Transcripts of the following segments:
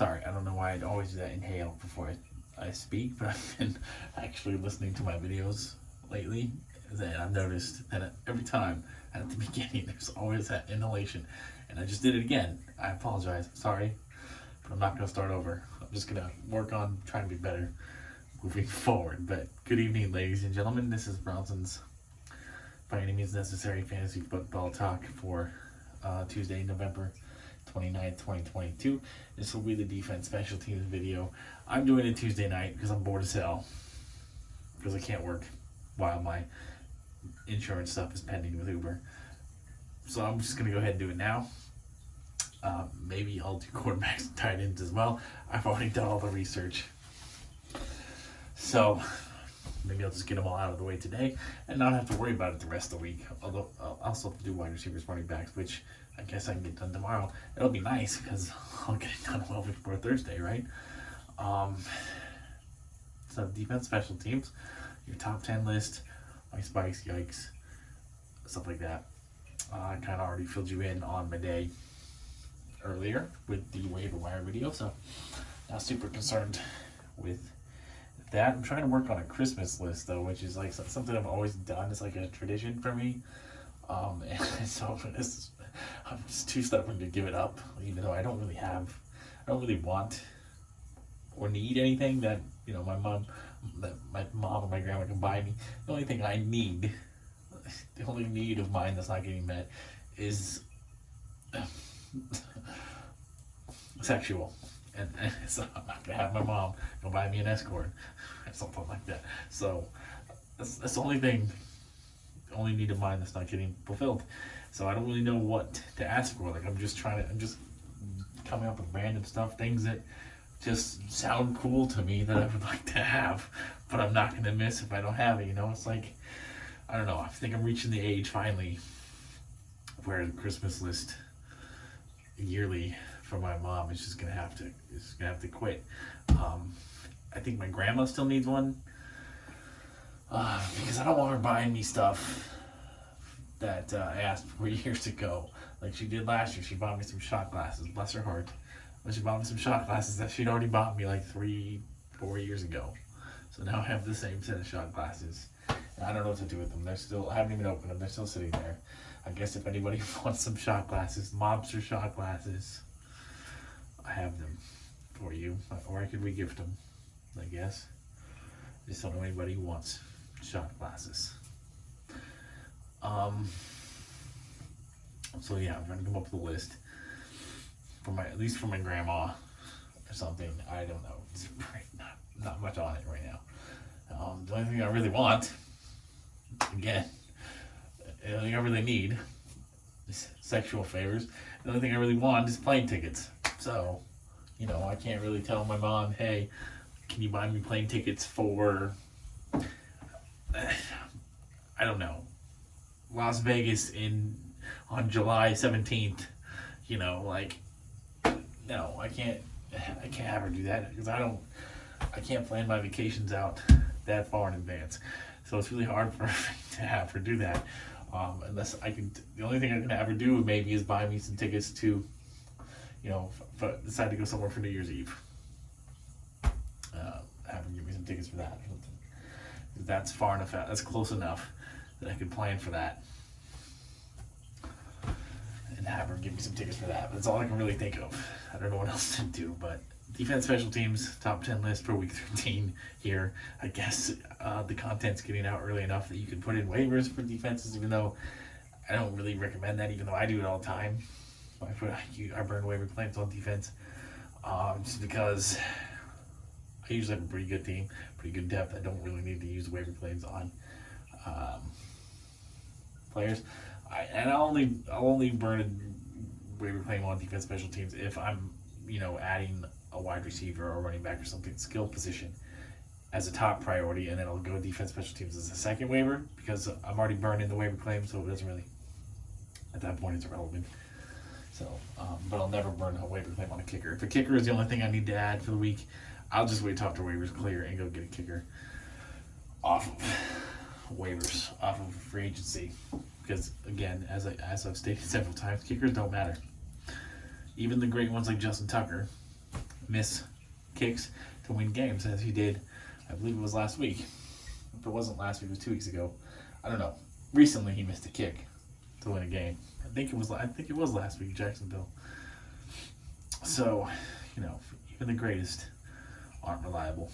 Sorry, I don't know why I'd always do that inhale before I speak, but I've been actually listening to my videos lately, and I've noticed that every time at the beginning there's always that inhalation, and I just did it again. I apologize. Sorry, but I'm not going to start over. I'm just going to work on trying to be better moving forward. But good evening, ladies and gentlemen. This is Bronson's By Any Means Necessary Fantasy Football Talk for Tuesday, November 29th, 2022. This will be the defense special teams video. I'm doing it Tuesday night because I'm bored as hell because I can't work while my insurance stuff is pending with Uber. So I'm just going to go ahead and do it now. Maybe I'll do quarterbacks and tight ends as well. I've already done all the research. So maybe I'll just get them all out of the way today and not have to worry about it the rest of the week. Although I'll also have to do wide receivers, running backs, which I guess I can get done tomorrow. It'll be nice because I'll get it done well before Thursday, right? So defense, special teams, your top 10 list, my spikes, yikes, stuff like that. I kind of already filled you in on my day earlier with the waiver wire video, so not super concerned with that. I'm trying to work on a Christmas list though, which is like something I've always done. It's like a tradition for me. And so I'm just too stubborn to give it up, even though I don't really want or need anything that, you know, my mom or my grandma can buy me. The only thing I need, the only need of mine that's not getting met is sexual. And so I'm not gonna have my mom go buy me an escort or something like that. So that's the only need of mine that's not getting fulfilled. So I don't really know what to ask for. Like I'm just coming up with random stuff, things that just sound cool to me that I would like to have, but I'm not gonna miss if I don't have it. You know, it's like, I don't know. I think I'm reaching the age finally where the Christmas list yearly for my mom is just gonna have to quit. I think my grandma still needs one because I don't want her buying me stuff that I asked for years ago, like she did last year. She bought me some shot glasses, bless her heart. But she bought me some shot glasses that she'd already bought me like 3-4 years ago. So now I have the same set of shot glasses, and I don't know what to do with them. I haven't even opened them. They're still sitting there. I guess if anybody wants some shot glasses, mobster shot glasses, I have them for you, or I could re-gift them, I guess. Just don't know anybody who wants shot glasses. So yeah, I'm trying to come up with a list at least for my grandma or something. I don't know. It's not much on it right now. The only thing I really want, again, the only thing I really need is sexual favors. The only thing I really want is plane tickets. So, you know, I can't really tell my mom, hey, can you buy me plane tickets for, I don't know, Las Vegas on July 17th, you know, like, no, I can't have her do that because I can't plan my vacations out that far in advance. So it's really hard for me to have her do that. Unless the only thing I can have her do maybe is buy me some tickets to, you know, decide to go somewhere for New Year's Eve. Have her give me some tickets for that or something. That's far enough out. That's close enough that I could plan for that. And have her give me some tickets for that. But that's all I can really think of. I don't know what else to do, but defense, special teams, top 10 list for week 13 here. I guess the content's getting out early enough that you can put in waivers for defenses, even though I don't really recommend that, even though I do it all the time. I burn waiver claims on defense just because I usually have a pretty good team, pretty good depth. I don't really need to use waiver claims on players. I'll only burn a waiver claim on defense, special teams if I'm, you know, adding a wide receiver or running back or something skill position as a top priority, and then I'll go defense, special teams as a second waiver because I'm already burning the waiver claim, so it doesn't really, at that point, it's irrelevant. So, but I'll never burn a waiver claim on a kicker. If a kicker is the only thing I need to add for the week, I'll just wait till after waivers clear and go get a kicker off of waivers, off of free agency. Because again, as I've stated several times, kickers don't matter. Even the great ones like Justin Tucker, miss kicks to win games as he did, I believe it was last week. If it wasn't last week, it was 2 weeks ago. I don't know. Recently, he missed a kick to win a game. I think it was last week, Jacksonville. So, even the greatest aren't reliable.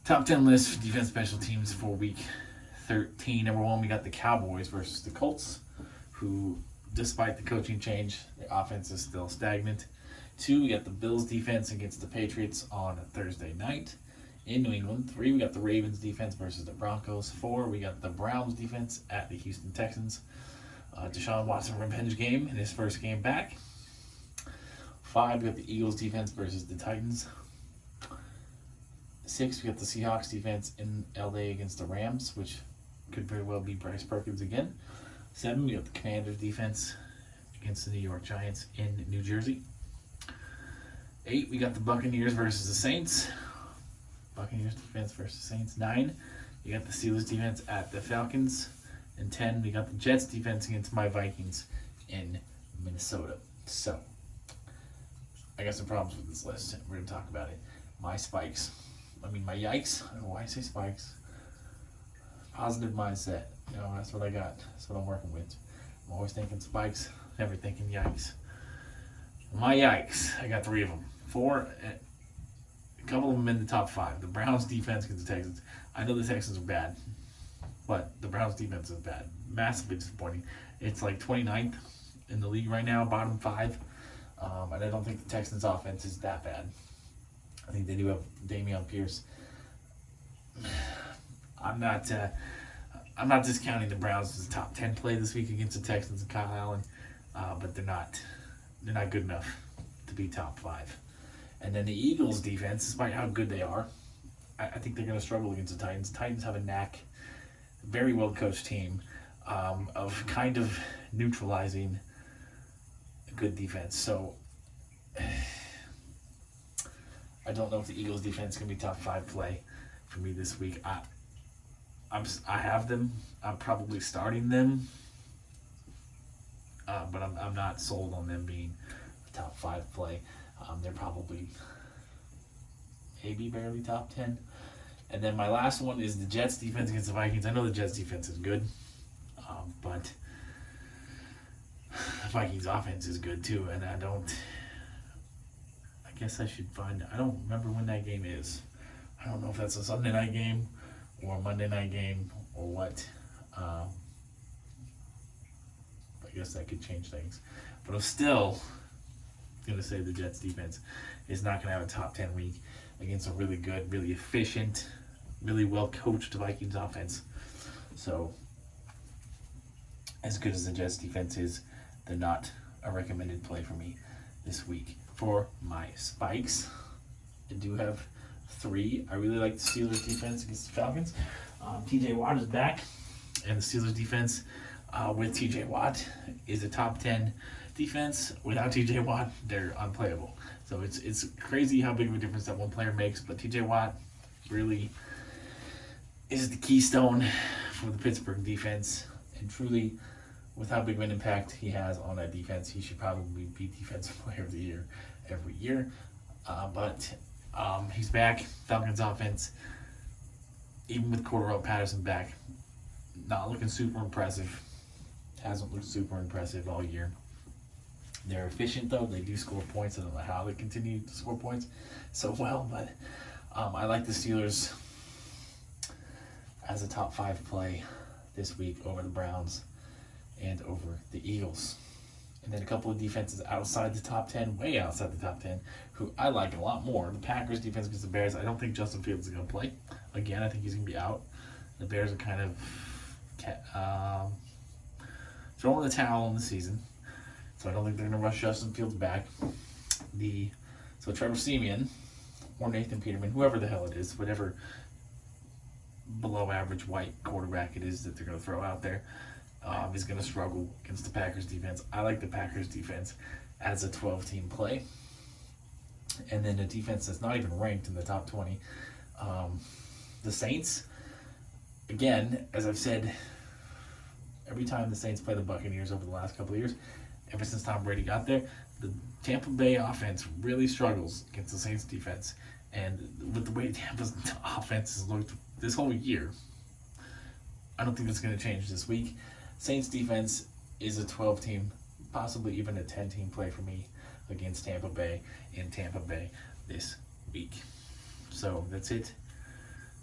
Top 10 list for defense special teams for week 13. Number 1, we got the Cowboys versus the Colts, who, despite the coaching change, the offense is still stagnant. 2, we got the Bills defense against the Patriots on Thursday night in New England. 3, we got the Ravens defense versus the Broncos. 4, we got the Browns defense at the Houston Texans. Deshaun Watson revenge game in his first game back. 5, we got the Eagles defense versus the Titans. 6, we got the Seahawks defense in LA against the Rams, which could very well be Bryce Perkins again. 7, we got the Commanders defense against the New York Giants in New Jersey. 8, we got the Buccaneers versus the Saints. Buccaneers defense versus Saints. 9, we got the Steelers defense at the Falcons. And 10, we got the Jets defense against my Vikings in Minnesota. So, I got some problems with this list. We're going to talk about it. My yikes. I don't know why I say spikes. Positive mindset. That's what I got. That's what I'm working with. I'm always thinking spikes, never thinking yikes. My yikes. I got 3 of them. 4, a couple of them in the top 5. The Browns defense against the Texans. I know the Texans are bad, but the Browns defense is bad. Massively disappointing. It's like 29th in the league right now, bottom 5. And I don't think the Texans offense is that bad. I think they do have Dameon Pierce. I'm not discounting the Browns as a top 10 play this week against the Texans and Kyle Allen, but they're not good enough to be top 5. And then the Eagles defense, despite how good they are, I think they're going to struggle against the Titans. Titans have a knack, very well coached team, of kind of neutralizing a good defense. So I don't know if the Eagles defense can be top 5 play for me this week. I have them. I'm probably starting them, but I'm not sold on them being a top 5 play. They're probably maybe barely top 10. And then my last one is the Jets defense against the Vikings. I know the Jets defense is good, but the Vikings offense is good too. And I guess I should I don't remember when that game is. I don't know if that's a Sunday night game or a Monday night game or what. I guess that could change things. But I'm still going to say the Jets defense is not going to have a top 10 week against a really good, really efficient, really well-coached Vikings offense. So, as good as the Jets defense is, they're not a recommended play for me this week. For my spikes, I do have 3. I really like the Steelers defense against the Falcons. TJ Watt is back, and the Steelers defense with TJ Watt is a top 10 defense. Without TJ Watt, they're unplayable. So it's crazy how big of a difference that one player makes, but TJ Watt really is the keystone for the Pittsburgh defense, and truly, with how big of an impact he has on that defense, he should probably be Defensive Player of the Year every year. But he's back. Falcons offense, even with Cordero Patterson back, not looking super impressive. Hasn't looked super impressive all year. They're efficient, though. They do score points. I don't know how they continue to score points so well, but I like the Steelers as a top 5 play this week over the Browns and over the Eagles. And then a couple of defenses outside the top 10, way outside the top 10, who I like a lot more. The Packers defense against the Bears. I don't think Justin Fields is going to play. Again, I think he's going to be out. The Bears are kind of throwing the towel on the season. So I don't think they're going to rush Justin Fields back. So Trevor Siemian or Nathan Peterman, whoever the hell it is, whatever below average white quarterback it is that they're going to throw out there, is going to struggle against the Packers defense. I like the Packers defense as a 12-team play. And then a defense that's not even ranked in the top 20. The Saints, again, as I've said, every time the Saints play the Buccaneers over the last couple of years, ever since Tom Brady got there, the Tampa Bay offense really struggles against the Saints defense. And with the way Tampa's offense has looked this whole year, I don't think that's going to change this week. Saints defense is a 12-team, possibly even a 10-team play for me against Tampa Bay in Tampa Bay this week. So that's it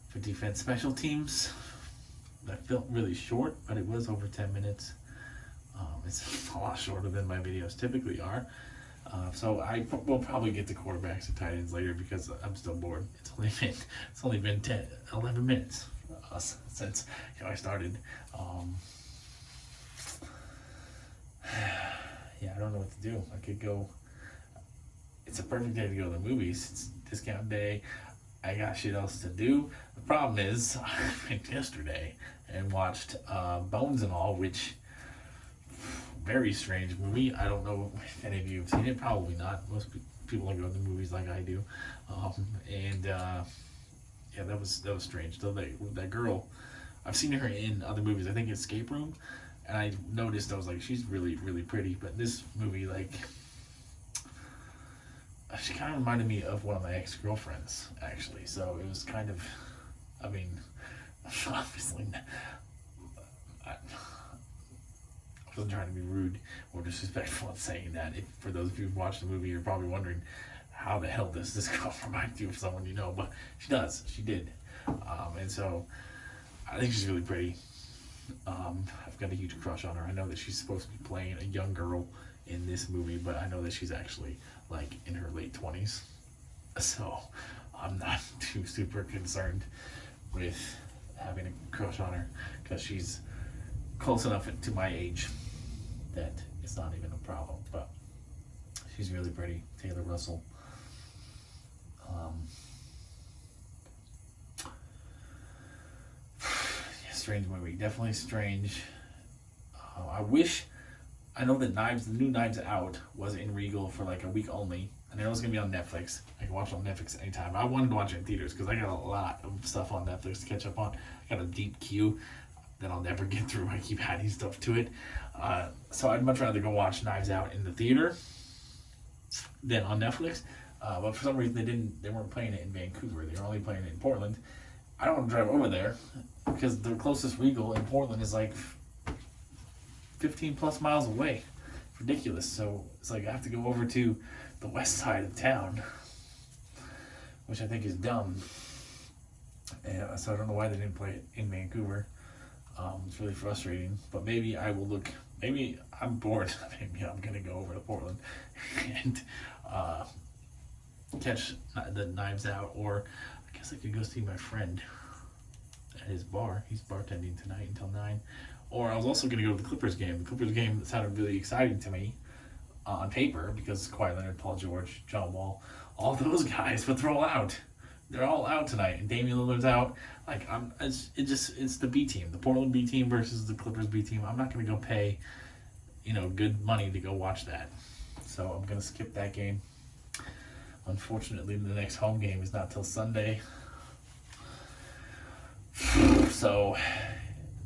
for defense. Special teams, that felt really short, but it was over 10 minutes. It's a lot shorter than my videos typically are. So I will probably get to quarterbacks and tight ends later because I'm still bored. It's only been 11 minutes since I started. Yeah, I don't know what to do. I could go. It's a perfect day to go to the movies. It's discount day. I got shit else to do. The problem is, I went yesterday and watched Bones and All, which very strange movie. I don't know if any of you have seen it. Probably not. Most people don't go to the movies like I do. Yeah, that was strange. So that girl, I've seen her in other movies. I think Escape Room, and I noticed, I was like, she's really, really pretty. But this movie, like, she kind of reminded me of one of my ex-girlfriends, actually. So it was kind of, I mean, obviously, I wasn't trying to be rude or disrespectful in saying that. For those of you who watched the movie, you're probably wondering, how the hell does this girl remind you of someone you know? But she does. She did. And so I think she's really pretty. I've got a huge crush on her. I know that she's supposed to be playing a young girl in this movie, but I know that she's actually like in her late 20s. So I'm not too super concerned with having a crush on her because she's close enough to my age that it's not even a problem. But she's really pretty. Taylor Russell. Yeah, strange movie. Definitely strange. I know that the new Knives Out was in Regal for like a week only, and it was going to be on Netflix. I can watch it on Netflix anytime. I wanted to watch it in theaters because I got a lot of stuff on Netflix to catch up on. I got a deep queue that I'll never get through. I keep adding stuff to it. So I'd much rather go watch Knives Out in the theater than on Netflix. But for some reason they weren't playing it in Vancouver. They were only playing it in Portland. I don't want to drive over there because the closest Regal in Portland is like 15 plus miles away. Ridiculous. So it's like I have to go over to the west side of town, which I think is dumb. And so I don't know why they didn't play it in Vancouver. It's really frustrating. But maybe I will look. Maybe I'm bored. Maybe I'm gonna go over to Portland and catch the Knives Out, or I guess I could go see my friend at his bar. He's bartending tonight until 9. Or I was also going to go to the Clippers game. The Clippers game sounded really exciting to me on paper because Kawhi Leonard, Paul George, John Wall, all those guys, but they're all out. They're all out tonight, and Damian Lillard's out. Like it's the B team, the Portland B team versus the Clippers B team. I'm not going to go pay, good money to go watch that. So I'm going to skip that game. Unfortunately, the next home game is not till Sunday. So.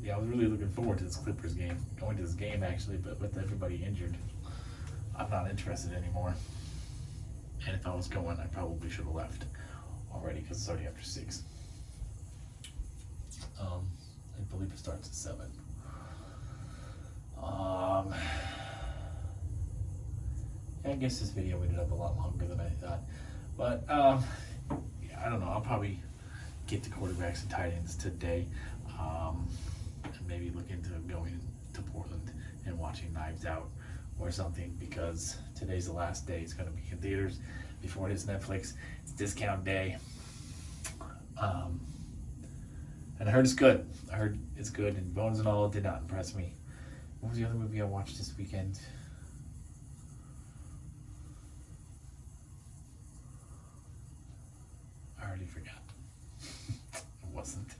Yeah, I was really looking forward to this Clippers game. Going to this game, actually, but with everybody injured, I'm not interested anymore. And if I was going, I probably should have left already because it's already after 6. I believe it starts at 7. I guess this video ended up a lot longer than I thought. But, yeah, I don't know. I'll probably get to quarterbacks and tight ends today. And maybe look into going to Portland and watching Knives Out or something, because today's the last day. It's going to be in theaters before it hits Netflix. It's discount day. And I heard it's good. And Bones and All did not impress me. What was the other movie I watched this weekend? I already forgot. It wasn't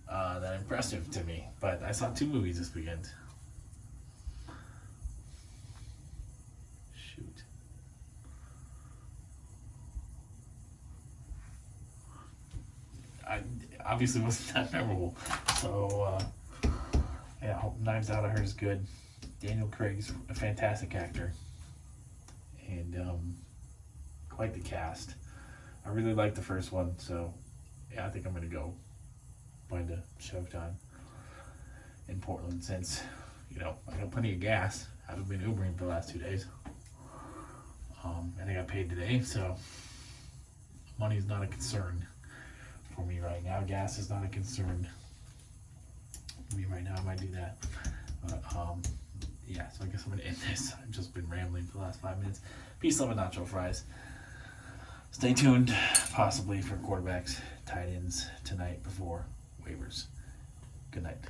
that impressive to me, but I saw 2 movies this weekend. Shoot. I obviously wasn't that memorable, so yeah, Knives Out I heard is good. Daniel Craig's a fantastic actor, and quite the cast. I really liked the first one, so yeah, I think I'm gonna go find a showtime in Portland since I got plenty of gas. I haven't been Ubering for the last 2 days. I think I paid today, so money's not a concern for me right now. Gas is not a concern for me right now. I might do that, but yeah. So I guess I'm gonna end this. I've just been rambling for the last 5 minutes. Peace, love, and nacho fries. Stay tuned, possibly for quarterbacks, tight ends tonight before waivers. Good night.